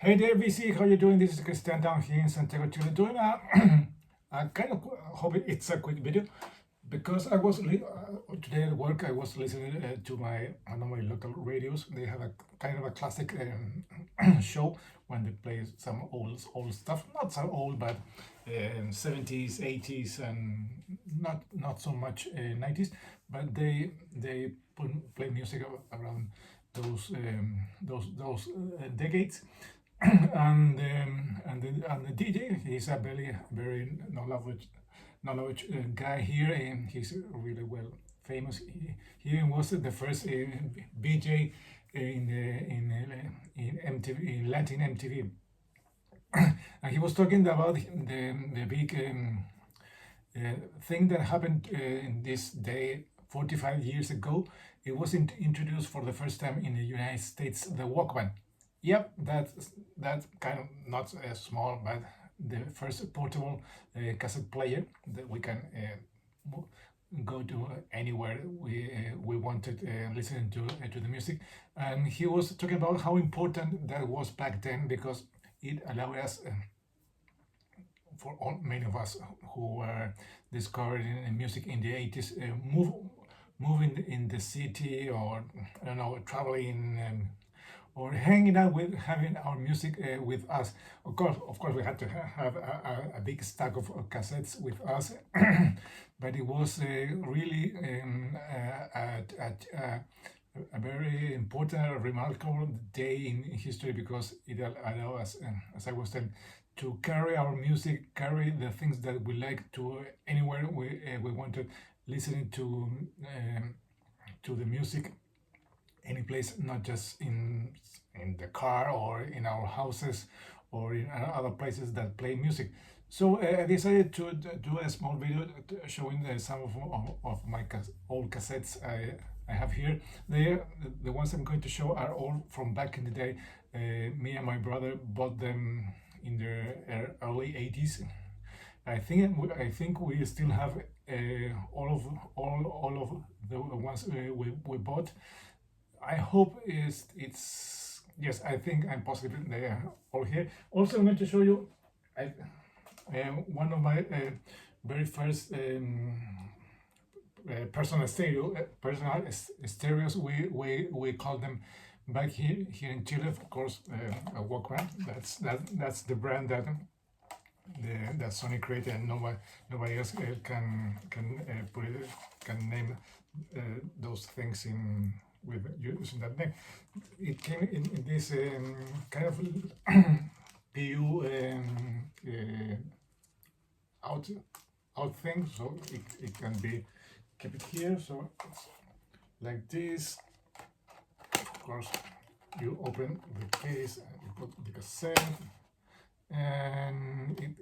Hey there, VC. How you doing? This is Christian down here in Santiago, Chile. Doing a, I kind of hope it's a quick video because I was today at work. I was listening to my local radios. They have a kind of a classic show when they play some old stuff. Not so old, but 70s, 80s, and not so much 90s. But they play music around those decades. And the DJ, he's a very knowledge guy here, and he's really well famous. He was the first BJ in MTV, in Latin MTV, and he was talking about the big thing that happened in this day 45 years ago. It was introduced for the first time in the United States, the Walkman. Yep, that's kind of not small, but the first portable cassette player that we can go to anywhere we wanted listening to the music. And he was talking about how important that was back then because it allowed us, for many of us who were discovering music in the 80s, moving in the city, or I don't know, traveling. Or hanging out with having our music with us. Of course, we had to have a big stack of cassettes with us, but it was really a very important, remarkable day in history because it allowed us, as I was saying, to carry our music, carry the things that we like to anywhere we wanted, listening to the music any place, not just in the car or in our houses or in other places that play music. So I decided to do a small video showing some of my old cassettes I have here. The ones I'm going to show are all from back in the day. Me and my brother bought them in the early 80s. I think we still have all of the ones we bought. I hope it's yes. I think I'm positive they are all here. Also, I'm going to show you one of my very first personal stereos. We call them back here in Chile. Of course, a Walkman. That's the brand that Sony created, and nobody else can name those things in. With using that name, it came in this kind of PU out thing, so it can be keep it here. So it's like this. Of course, you open the case and you put the cassette, and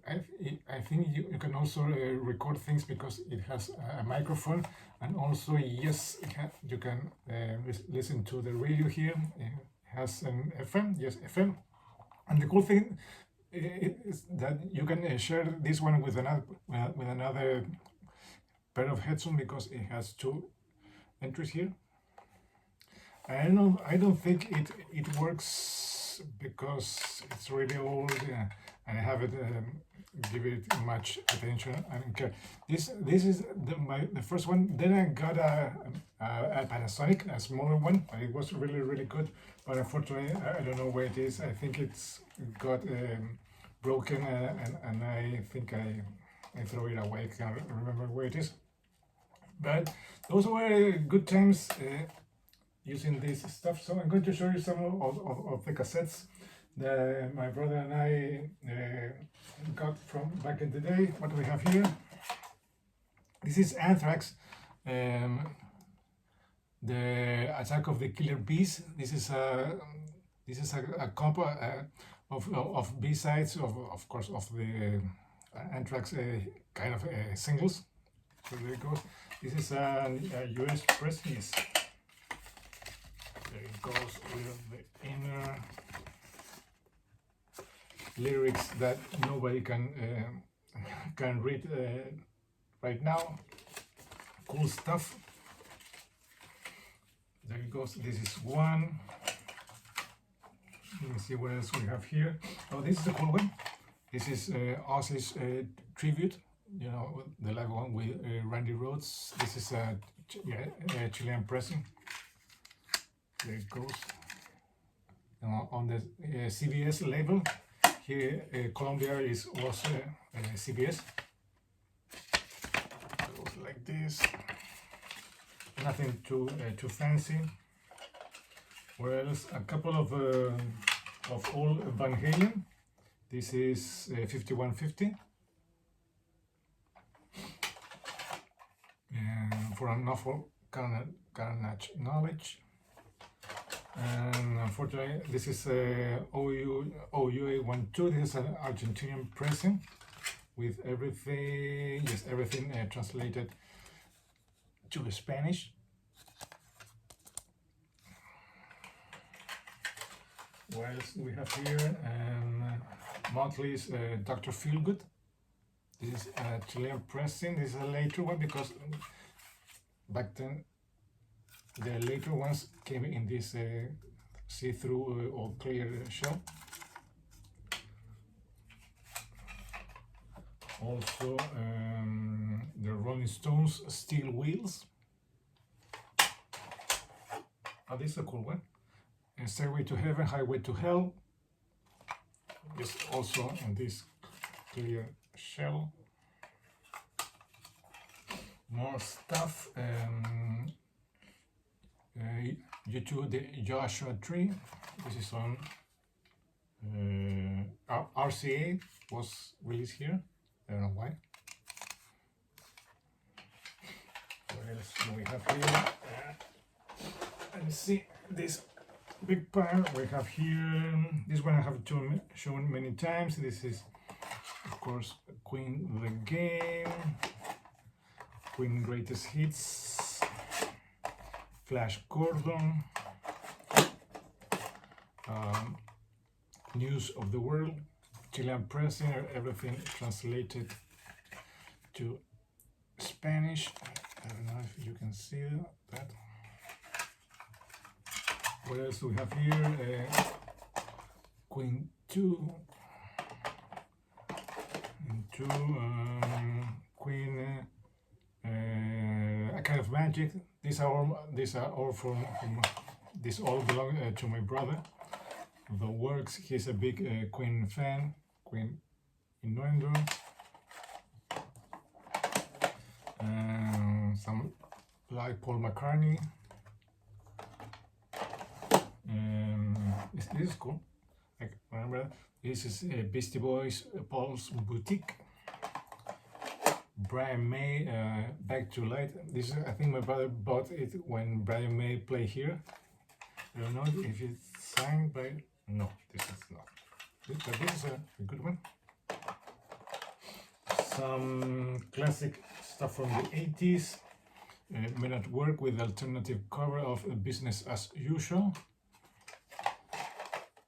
I think you can also record things because it has a microphone, and also yes, you can listen to the radio here. It has an FM, yes, FM, and the cool thing is that you can share this one with another pair of headphones because it has two entries here. I don't think it works because it's really old, and I haven't give it much attention. I don't care. This is the first one. Then I got a Panasonic, a smaller one, but it was really good. But unfortunately, I don't know where it is. I think it's got broken, and I think I throw it away. I can't remember where it is. But those were good times. Using this stuff. So I'm going to show you some of the cassettes that my brother and I got from back in the day. What do we have here? This is Anthrax, the Attack of the Killer Bees. This is a comp of B-sides of course of the Anthrax kind of singles. So there it goes. This is a US press. Yes. There it goes with the inner lyrics that nobody can read right now. Cool stuff. There it goes. This is one. me see what else we have here. Oh, this is a cool one. This is Ozzy's tribute. You know, the live one with Randy Rhoads. This is a Chilean pressing. There it goes. On the CBS label. Here, Colombia was CBS. It goes like this. Nothing too fancy. What else? A couple of old Van Halen. This is 5150. And for an awful carnage knowledge. And unfortunately, this is OUA12. This is an Argentinian pressing with everything, yes, everything translated to Spanish. What else do we have here? Motley's Dr. Feelgood. This is a Chilean pressing. This is a later one because back then the later ones came in this see-through or clear shell. Also, the Rolling Stones Steel Wheels. Oh, this is a cool one. Stairway to Heaven, Highway to Hell. This also in this clear shell. More stuff. U2, the Joshua Tree. This is on RCA, was released here. I don't know why. What else do we have here? Let me see this big pile we have here. This one I have shown many times. This is, of course, Queen the Game, Queen Greatest Hits, Flash Gordon, News of the World, Chilean pressing, everything translated to Spanish. I don't know if you can see that. What else do we have here? Queen 2, Queen, A Kind of Magic. These are all from this all belong to my brother. The Works. He's a big Queen fan. Queen Innuendo. Some like Paul McCartney. This is cool. I remember this is Beastie Boys, Paul's Boutique. Brian May, Back to Light. This is, I think my brother bought it when Brian May played here. I don't know if it's signed by. No, this is not. But this is a good one. Some classic stuff from the 80s. Men at Work with alternative cover of Business as Usual.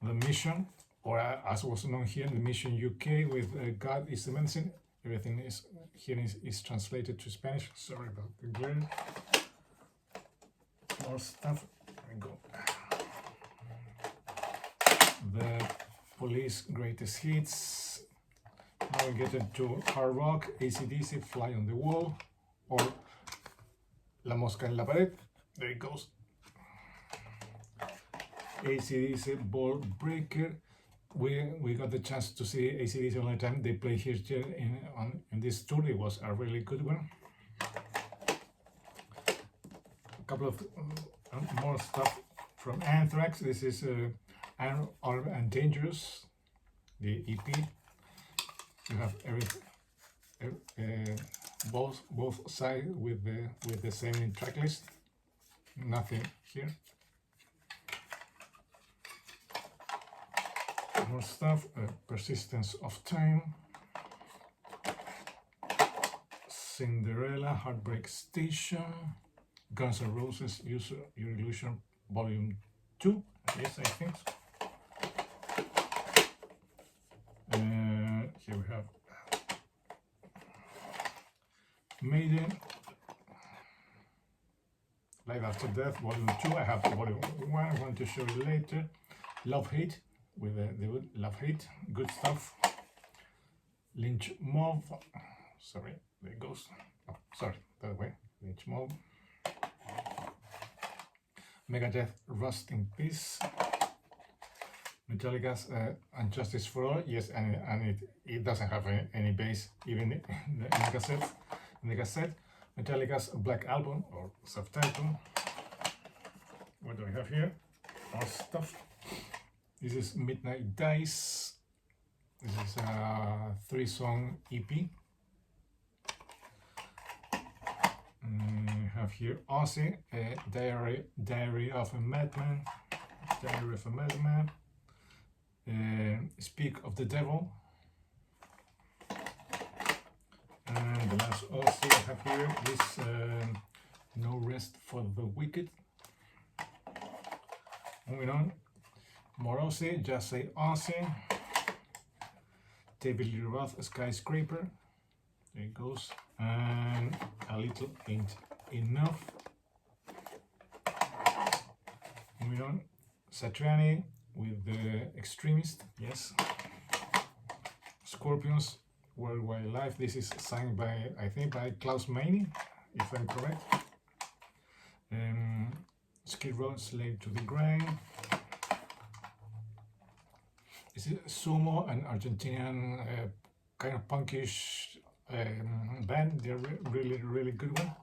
The Mission, or as was known here, The Mission UK with God is the Medicine. Everything is here is translated to Spanish. Sorry about the glare. More stuff. There we go. The Police Greatest Hits. Now we get into hard rock, AC/DC, Fly on the Wall, or La Mosca en la Pared. There it goes. AC/DC, Ball Breaker. We got the chance to see AC/DC all the time. They play here in this tour. It was a really good one. A couple of more stuff from Anthrax. This is Armed and Dangerous, the EP. You have both sides with the same track list. Nothing here. More stuff. Persistence of Time, Cinderella, Heartbreak Station, Guns N' Roses, Use Your Illusion, Volume 2. Yes, I think so. Here we have Maiden, Live After Death, Volume 2. I have Volume 1. I want to show you later. Love Hate, with the Love Hate, good stuff. Lynch Mob, sorry, there it goes. Oh, sorry, that way. Lynch Mob. Megadeth, Rust in Peace. Metallica's And Justice for All, yes, and it doesn't have any bass even in the cassette. In the cassette, Metallica's Black Album or subtitle. What do we have here? More stuff. This is Midnight Dice. This is a 3-song EP. We have here Ozzy, Diary of a Madman. Diary of a Madman. Speak of the Devil. And the last Ozzy I have here is No Rest for the Wicked. Moving on, more Ozzy, Just Say Ozzy. David Lee Roth, Skyscraper. There it goes. And A Little Ain't Enough. Moving on, Satriani with The Extremist, yes. Scorpions, Worldwide Life. This is signed by, I think, by Klaus Meine, if I'm correct. Skid Row, Slave to the Grind. This is Sumo, an Argentinian kind of punkish band. They're really, really good one.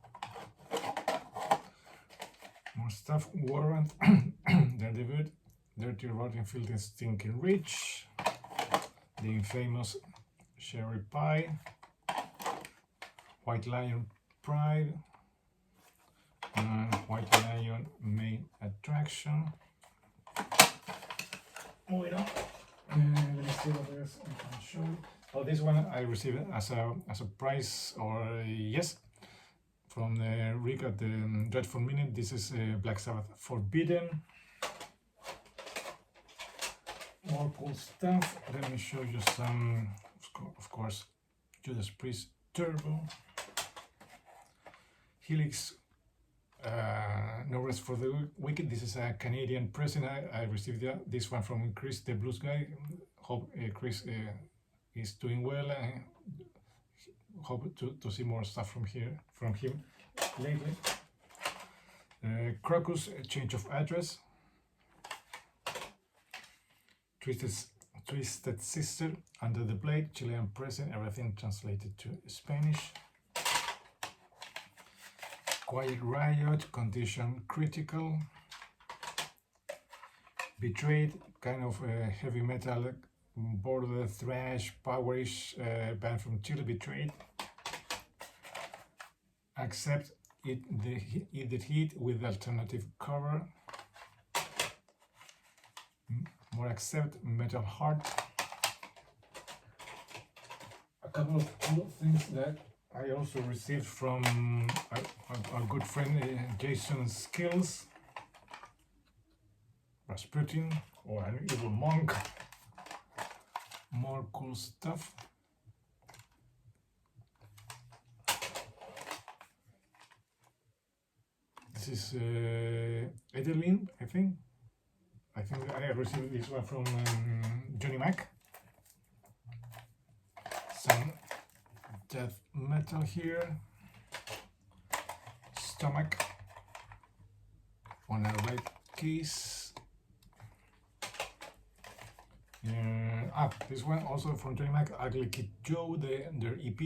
More stuff. Warrant, their debut. Dirty, Rotten, Filthy, Stinking Rich. The infamous Cherry Pie. White Lion, Pride. And White Lion, Main Attraction. Moving on. Let me see what else I can show you. Oh, this one I received as a prize, or yes, from Rick at the Dreadful Minute. This is Black Sabbath Forbidden. More cool stuff. Let me show you some, of course, Judas Priest Turbo. Helix, No Rest for the Wicked. This is a Canadian present. I received this one from Chris, the blues guy. Hope Chris is doing well. Hope to see more stuff from him lately. Crocus, Change of Address. Twisted Sister, Under the Blade, Chilean present, everything translated to Spanish. Quiet Riot, Condition Critical. Betrayed, kind of heavy metal, border thrash, powerish band from Chile. Betrayed. Accept It the Heat with alternative cover. More Accept, Metal Heart. A couple of cool things that I also received from our good friend Jason Skills. Rasputin, or an evil monk. More cool stuff. This is Edeline, I think I received this one from Johnny Mac. Some death metal here. Stomach on a red case. This one also from Johnny Mac, Ugly Kid Joe, their EP.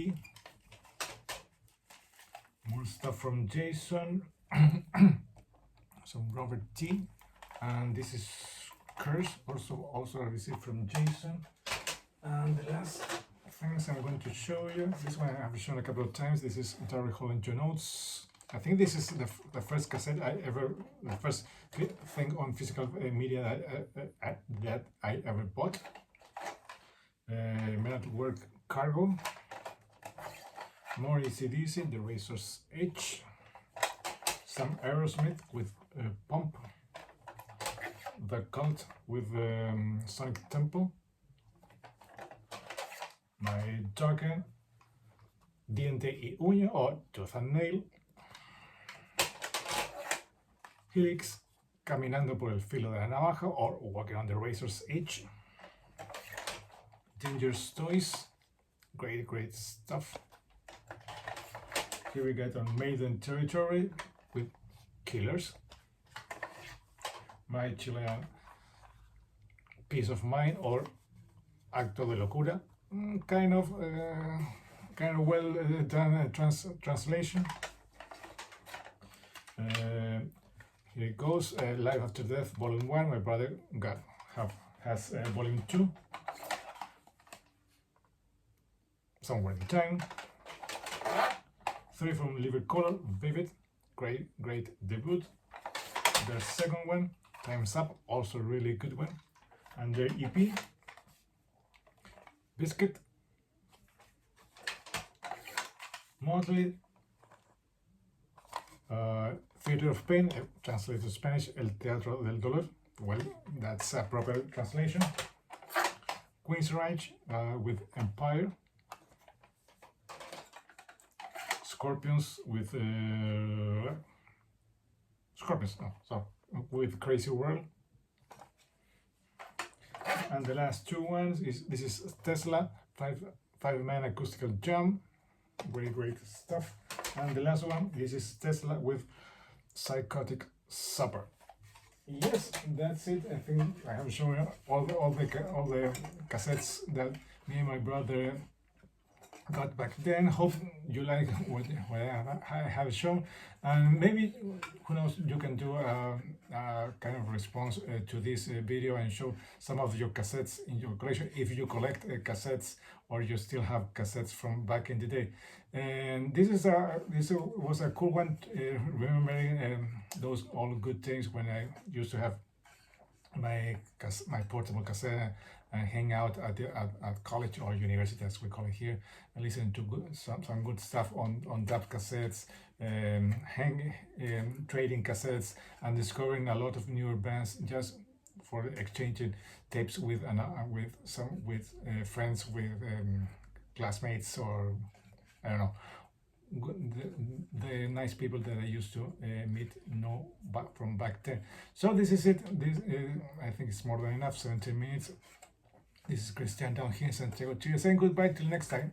More stuff from Jason. Some Robert T. And this is Curse, also received from Jason. And the last things I'm going to show you, this one I have shown a couple of times. This is Darryl Hall and John Oates. I think this is the first cassette the first thing on physical media that I ever bought. Men at Work Cargo. More AC/DC, The Razor's Edge. Some Aerosmith with Pump. The Cult with Sonic Temple. My Doggen. Diente y Uña, or Tooth and Nail. Helix, Caminando por el filo de la navaja or Walking on the razor's edge. Dangerous Toys, great stuff. Here we get on Maiden Territory with Killers. My Chilean Peace of Mind or Acto de Locura, kind of well done translation. Here it goes, Life After Death, Volume 1. My brother has Volume 2. Somewhere in Time. 3 from Liver Color, Vivid, great debut. Their second one, Time's Up, also really good one. And their EP, Biscuit, Motley, Theater of Pain, translated to Spanish, El Teatro del Dolor. Well, that's a proper translation. Queensrÿche with Empire. Scorpions with with Crazy World. And the last two ones this is Tesla, five-man acoustical jam, great stuff. And the last one, this is Tesla with Psychotic Supper. Yes, that's it. I think I have shown you all the cassettes that me and my brother got back then. Hope you like what I have shown, and maybe, who knows, you can do a kind of response to this video and show some of your cassettes in your collection, if you collect cassettes or you still have cassettes from back in the day. And this was a cool one, remembering those all good things when I used to have my portable cassette and hang out at college or university, as we call it here, and listen to some good stuff on DAB cassettes, trading cassettes, and discovering a lot of newer bands just for exchanging tapes with friends, with classmates, or I don't know, the nice people that I used to meet from back then. So this is it. I think it's more than enough. 17 minutes. This is Christian down here in Santiago, Chile, saying goodbye till next time.